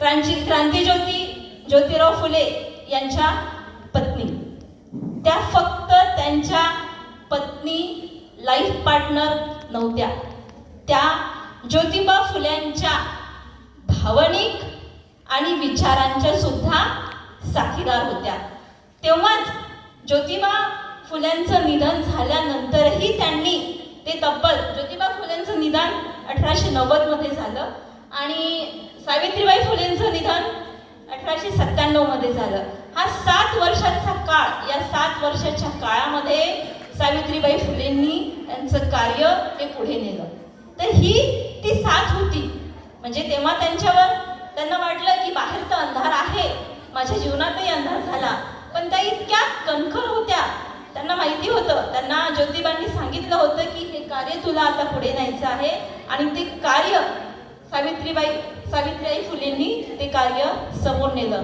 क्रांतिज्योती ज्योतिराव फुले यांच्या पत्नी, त्या फक्त त्यांच्या पत्नी लाईफ पार्टनर नव्हत्या, त्या ज्योतिबा फुल्यांच्या भावनिक आणि विचारांच्या सुद्धा साथीदार होत्या. तेव्हाच ज्योतिबा फुल्यांचं निधन झाल्यानंतरही त्यांनी ते तब्बल ज्योतिबा फुलेंचं निधन 1890 मध्ये झालं आणि सावित्रीबाई फुलेंचं निधन 1897 मध्ये झालं. हा 7 वर्षाचा काळ, या 7 वर्षाच्या काळामध्ये सावित्रीबाई फुलेंनी त्यांचं कार्य हे पुढे नेलं. तर ही ती साथ होती. म्हणजे तेव्हा त्यांना वाटलं की बाहेर तर अंधार आहे, माझ्या जीवनातही अंधार झाला, पण त्या इतक्या कणखर होत्या. त्यांना माहिती होतं, त्यांना ज्योतिबांनी सांगितलं होतं की हे कार्य तुला आता पुढे न्यायचं आहे आणि ते कार्य सावित्रीबाई फुलेंनी ते कार्य समोर नेलं.